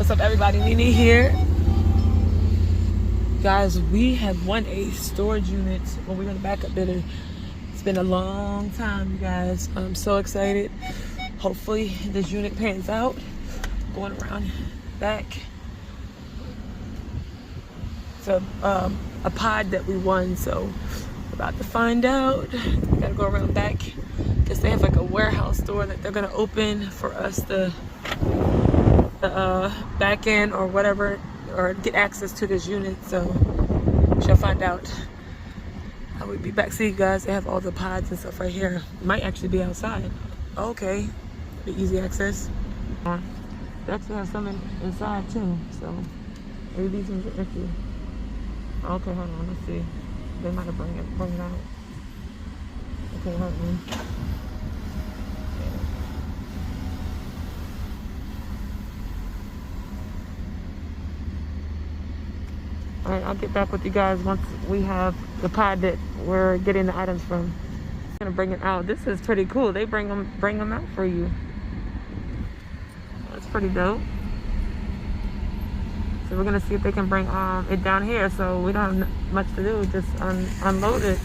What's up, everybody? Nene here. Guys, we have won a storage unit. Well, we're gonna back up bidder. It's been a long time, you guys. I'm so excited. Hopefully this unit pans out. Going around back. It's a pod that we won, so we're about to find out. We gotta go around back because they have like a warehouse door that they're gonna open for us to back in or whatever, or get access to this unit. So we shall find out. I will be back. See you guys, they have all the pods and stuff right here. Might actually be outside. Okay, the easy access. They actually have some inside too, so maybe these ones are empty. Okay, hold on, let's see. They might have bring it out. Okay, hold on. Alright, I'll get back with you guys once we have the pod that we're getting the items from. I'm gonna bring it out. This is pretty cool. They bring them out for you. That's pretty dope. So we're gonna see if they can bring it down here, so we don't have much to do. Just unload it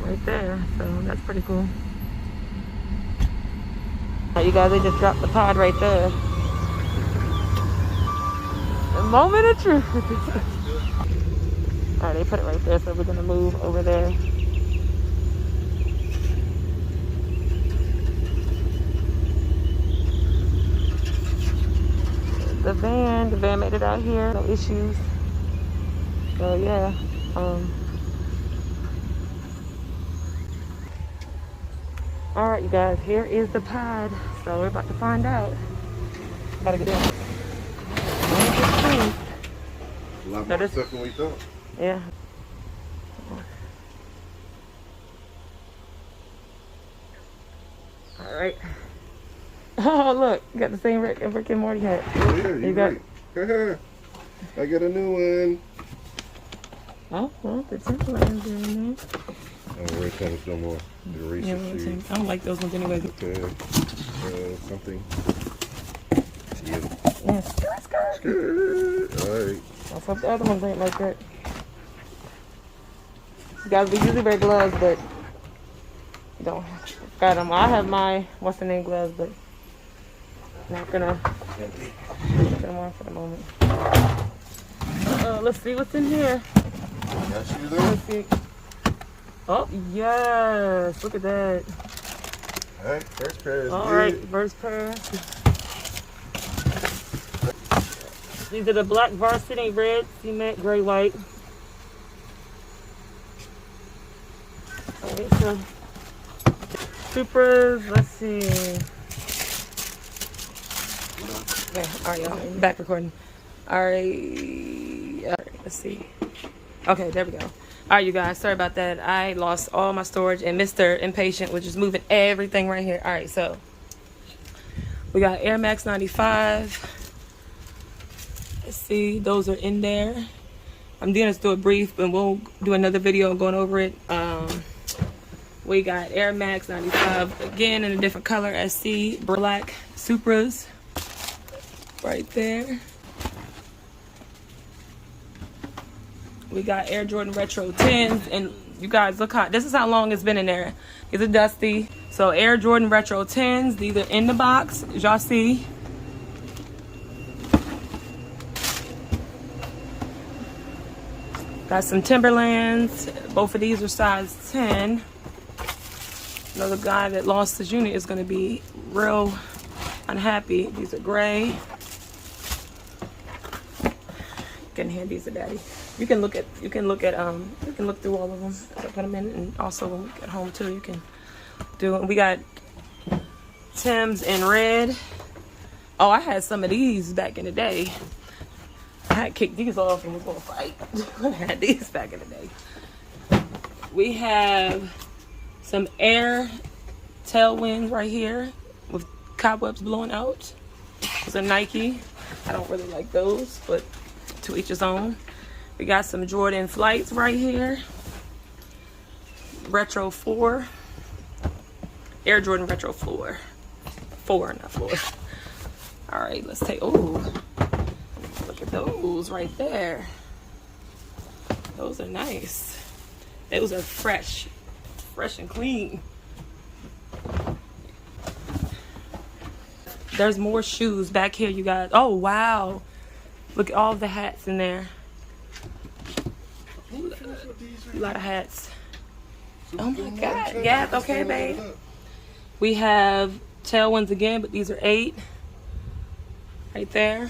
right there. So that's pretty cool. Alright, you guys, they just dropped the pod right there. The moment of truth. Alright, they put it right there, so we're gonna move over there. The van made it out here, no issues. So yeah, alright, you guys, here is the pod. So we're about to find out. Gotta get in. A lot more stuff than we thought. Yeah. All right. Oh, look, you got the same Rick and Morty hat. Oh yeah, you got. Right. I got a new one. Oh, well, the Timberlands are in there. Oh, we're trying to show more. The eraser sheet. I don't like those ones anyway. Okay. Something. Yeah, skirt. All right. I hope the other ones ain't like that. You guys, we usually wear gloves, but don't got them. I have my what's the name gloves, but not gonna put them on for the moment. Let's see what's in here. Got you there? Let's see. Oh yes, look at that. All right, first pair is all right, first pair. These are the black varsity, red, cement, gray, white. Alright, so Supras, let's see. Okay, alright, y'all, back recording. Alright, let's see. Okay, there we go. Alright, you guys, sorry about that. I lost all my storage, and Mr. Impatient was just moving everything right here. Alright, so we got Air Max 95. Let's see, those are in there. I'm gonna just do a brief, and we'll do another video going over it. We got Air Max 95 again in a different color, SC black Supras right there. We got Air Jordan Retro 10s, and you guys look how this is how long it's been in there. It's a dusty. So Air Jordan Retro 10s, these are in the box, as y'all see. Got some Timberlands. Both of these are size 10. Another guy that lost his unit is going to be real unhappy. These are gray. You can hand these to Daddy. You can look through all of them. I put them in, and also when we get home too, you can do it. We got Tim's in red. Oh, I had some of these back in the day. I had kicked these off and was gonna fight. I had these back in the day. We have some Air Tailwinds right here with cobwebs blowing out. Those are Nike. I don't really like those, but to each his own. We got some Jordan Flights right here. Retro 4. Air Jordan Retro 4. 4, not 4. All right, let's take, ooh. Look at those right there. Those are nice. Those are fresh and clean. There's more shoes back here, you guys. Oh, wow. Look at all the hats in there. A lot of hats. Oh my God. Yeah, okay, babe. We have tail ones again, but these are 8. Right there.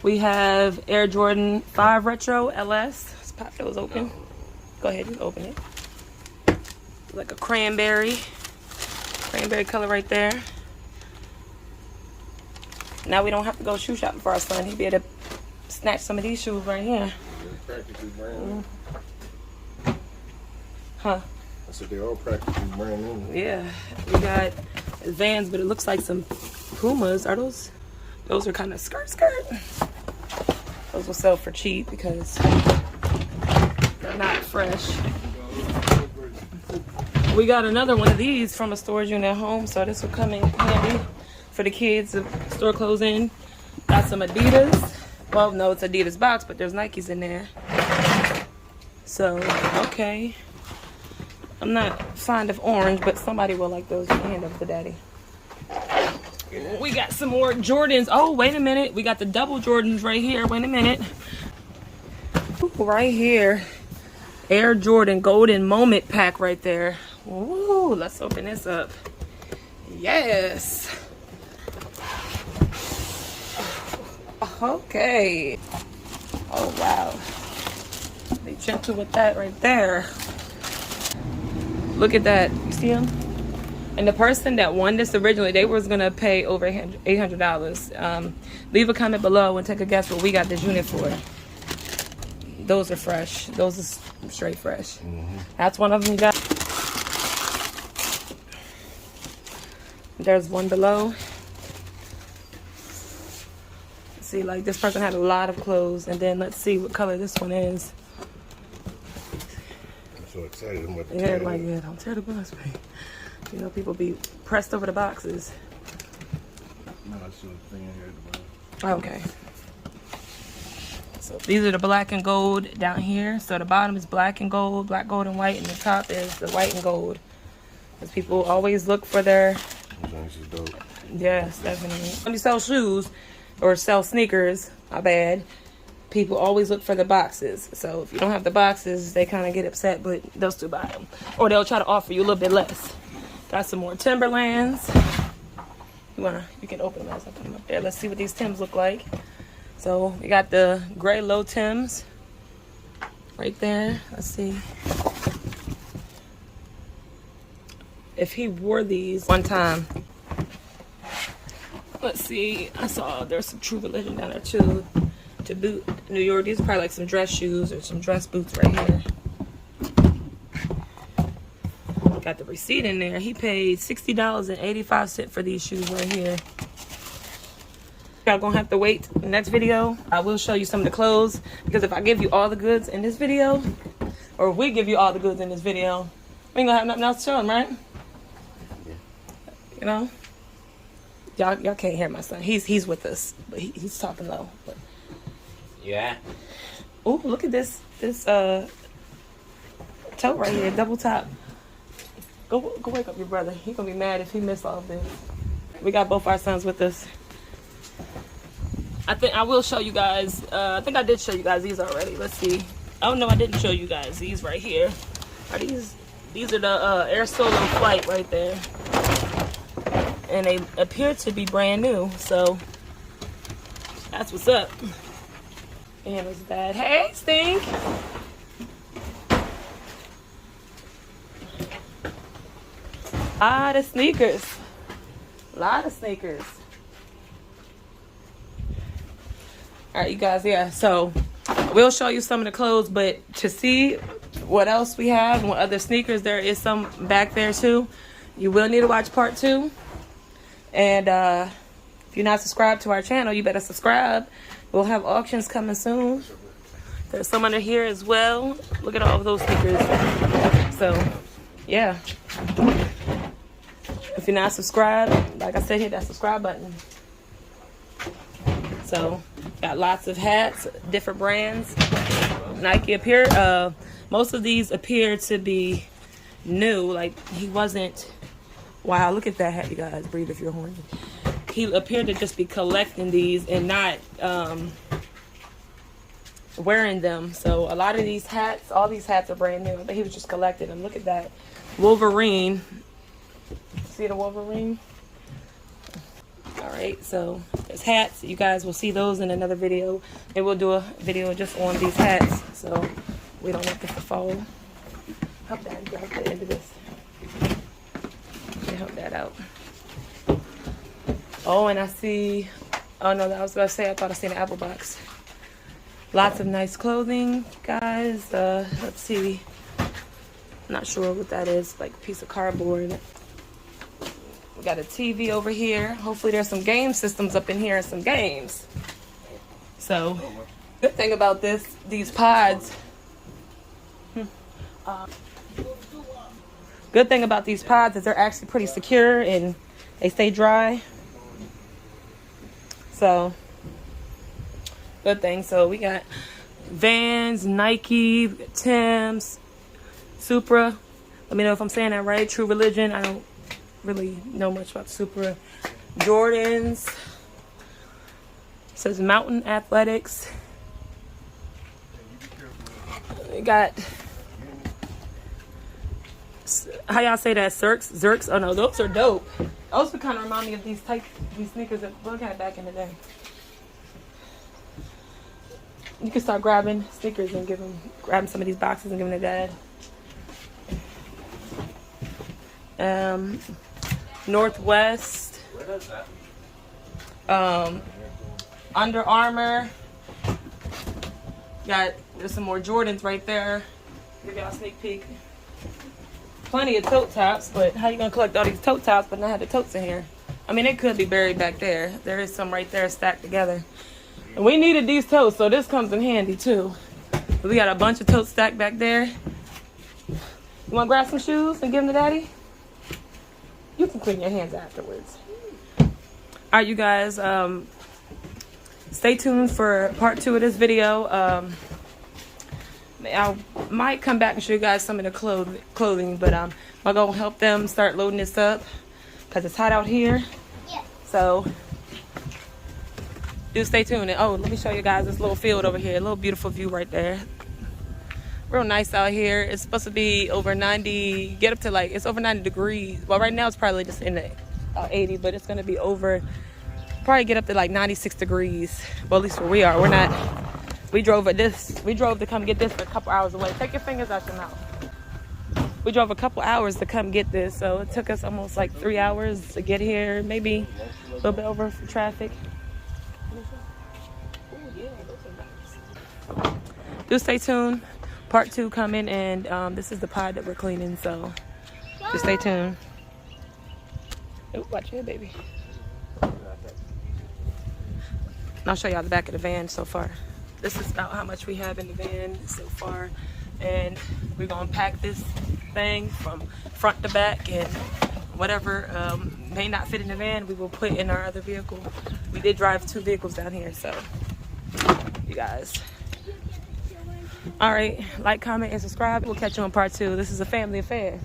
We have Air Jordan 5 Retro LS. Let's pop those open. Go ahead and open it. Like a cranberry color right there. Now we don't have to go shoe shopping for our son. He'll be able to snatch some of these shoes right here. Practically brand new. Huh? I said they're all practically brand new. Yeah. We got Vans, but it looks like some Pumas. Are those? Those are kind of skirt. Those will sell for cheap because they're not fresh. We got another one of these from a storage unit at home, so this will come in handy for the kids to store clothes in. Got some Adidas. Well, no, it's Adidas box, but there's Nikes in there. So, okay. I'm not fond of orange, but somebody will like those. Hand up to daddy. We got some more Jordans. Oh, wait a minute. We got the double Jordans right here. Wait a minute. Ooh, right here. Air Jordan Golden Moment Pack right there. Ooh, let's open this up. Yes. Okay. Oh, wow. Be gentle with that right there. Look at that. You see them? And the person that won this originally, they was going to pay over $800. Leave a comment below and take a guess what we got this unit for. Those are fresh. Those are straight fresh. That's one of them you got. There's one below. See, like this person had a lot of clothes. And then let's see what color this one is. I'm so excited. I'm about to Yeah, like, yeah, don't tear the box, babe. You know, people be pressed over the boxes. No, I saw a thing in here at the bottom. Okay. So these are the black and gold down here. So the bottom is black and gold, black, gold, and white. And the top is the white and gold. Because people always look for their... This is dope. Yes, definitely. When you sell shoes or sell sneakers, my bad, people always look for the boxes. So if you don't have the boxes, they kind of get upset, but they'll still buy them. Or they'll try to offer you a little bit less. Got some more Timberlands. You can open them as I put them up there. Let's see what these Tims look like. So we got the gray low Tims right there. Let's see. If he wore these one time. Let's see. I saw there's some True Religion down there too. To boot New York. These are probably like some dress shoes or some dress boots right here. Got the receipt in there. He paid $60.85 for these shoes right here. Y'all gonna have to wait the next video. I will show you some of the clothes because if I give you all the goods in this video, or if we give you all the goods in this video, we ain't gonna have nothing else to show them, right? Yeah. You know, y'all can't hear my son. He's with us, but he's talking low. But. Yeah. Oh, look at this tote right here, double top. Go wake up your brother. He gonna be mad if he missed all of this. We got both our sons with us. I think I will show you guys. I think I did show you guys these already. Let's see. Oh no, I didn't show you guys these right here. Are these? These are the Air Solo Flight right there, and they appear to be brand new. So that's what's up. And it's bad. Hey, Stink. Lot of sneakers. Lot of sneakers. Alright, you guys, yeah. So we'll show you some of the clothes, but to see what else we have and what other sneakers, there is some back there too. You will need to watch part 2. And if you're not subscribed to our channel, you better subscribe. We'll have auctions coming soon. There's some under here as well. Look at all of those sneakers. So, yeah. If you're not subscribed, like I said, hit that subscribe button. So got lots of hats, different brands. Nike appear. Most of these appear to be new. Like he wasn't. Wow, look at that hat, you guys. Breathe if you're horny. He appeared to just be collecting these and not wearing them. So a lot of these hats, all these hats are brand new, but he was just collecting them. Look at that Wolverine. See the Wolverine? All right, so there's hats. You guys will see those in another video, and we'll do a video just on these hats, so we don't want this to fall. Help that grab the end of this. Help that out. Oh, and I see. Oh no, I was gonna say I thought I seen an Apple box. Lots of nice clothing, guys. Let's see. Not sure what that is. Like a piece of cardboard. We got a TV over here. Hopefully there's some game systems up in here and some games. So, good thing about these pods. Good thing about these pods is they're actually pretty secure and they stay dry. So, good thing. So we got Vans, Nike, Tim's, Supra. Let me know if I'm saying that right. True Religion. I don't really know much about Supra. Jordans. It says Mountain Athletics. We got, how y'all say that? Zerks? Oh no, those are dope. Those would kind of remind me of these sneakers that Bug had back in the day. You can start grabbing sneakers and grabbing some of these boxes and giving to Dad. Northwest. Under Armour. There's some more Jordans right there. Give y'all a sneak peek. Plenty of tote tops, but how you gonna collect all these tote tops but not have the totes in here? I mean, it could be buried back there. There is some right there stacked together. And we needed these totes, so this comes in handy too. But we got a bunch of totes stacked back there. You wanna grab some shoes and give them to Daddy? You can clean your hands afterwards. All right, you guys, stay tuned for part 2 of this video. I might come back and show you guys some of the clothing, but I'm gonna help them start loading this up because it's hot out here. Yeah. So do stay tuned. And, oh, let me show you guys this little field over here. A little beautiful view right there. Real nice out here. It's supposed to be over 90, get up to like, it's over 90 degrees. Well, right now it's probably just in the 80, but it's gonna be over, probably get up to like 96 degrees. Well, at least where we are. We drove to come get this a couple hours away. Take your fingers out your mouth. We drove a couple hours to come get this, so it took us almost like 3 hours to get here, maybe a little bit over for traffic. Do stay tuned. Part 2 coming, and this is the pod that we're cleaning, so just stay tuned. Oh, watch your head, baby. And I'll show y'all the back of the van so far. This is about how much we have in the van so far, and we're gonna pack this thing from front to back, and whatever may not fit in the van, we will put in our other vehicle. We did drive 2 vehicles down here, so you guys. All right, like, comment, and subscribe. We'll catch you on part 2. This is a family affair.